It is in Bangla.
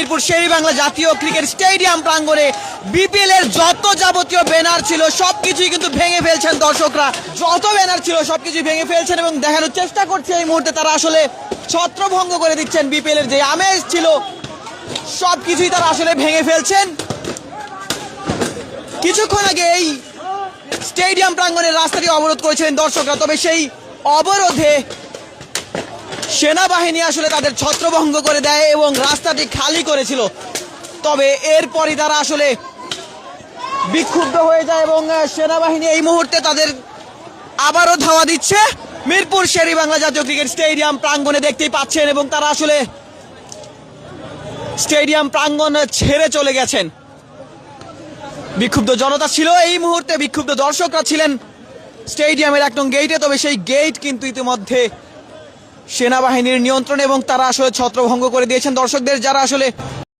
মিরপুর শেরেবাংলা জাতীয় ক্রিকেট স্টেডিয়াম প্রাঙ্গণে বিপিএল এর যত যাবতীয় ব্যানার ছিল সবকিছুই কিন্তু ভেঙে ফেলছেন দর্শকরা। যত ব্যানার ছিল সবকিছুই ভেঙে ফেলছেন এবং দেখানোর চেষ্টা করছে এই মুহূর্তে তারা আসলে ছত্রভঙ্গ করে দিচ্ছেন। বিপিএল এর যে আমেজ ছিল সবকিছুই তারা আসলে ভেঙে ফেলছেন। কিছুক্ষণ আগে এই স্টেডিয়াম প্রাঙ্গণের রাস্তাটি অবরোধ করেছিলেন দর্শকরা, তবে সেই অবরোধে সেনাবাহিনী আসলে তাদের ছত্রভঙ্গ করে দেয় এবং রাস্তাটি খালি করেছিল। তবে এরপরই তারা আসলে বিক্ষুব্ধ হয়ে যায় এবং সেনাবাহিনী এই মুহূর্তে তাদের আবারও ধাওয়া দিচ্ছে মিরপুর শেরেবাংলা জাতীয় ক্রিকেট স্টেডিয়াম প্রাঙ্গণে, দেখতেই পাচ্ছেন। এবং তারা আসলে স্টেডিয়াম প্রাঙ্গণ ছেড়ে চলে গেছেন। বিক্ষুব্ধ জনতা ছিল এই মুহূর্তে, বিক্ষুব্ধ দর্শকরা ছিলেন স্টেডিয়ামের 1 নং গেইটে। তবে সেই গেইট কিন্তু ইতিমধ্যে সেনাবাহিনীর নিয়ন্ত্রণে এবং তারা আসলে ছত্রভঙ্গ করে দিয়েছেন। দর্শকদের যারা আসলে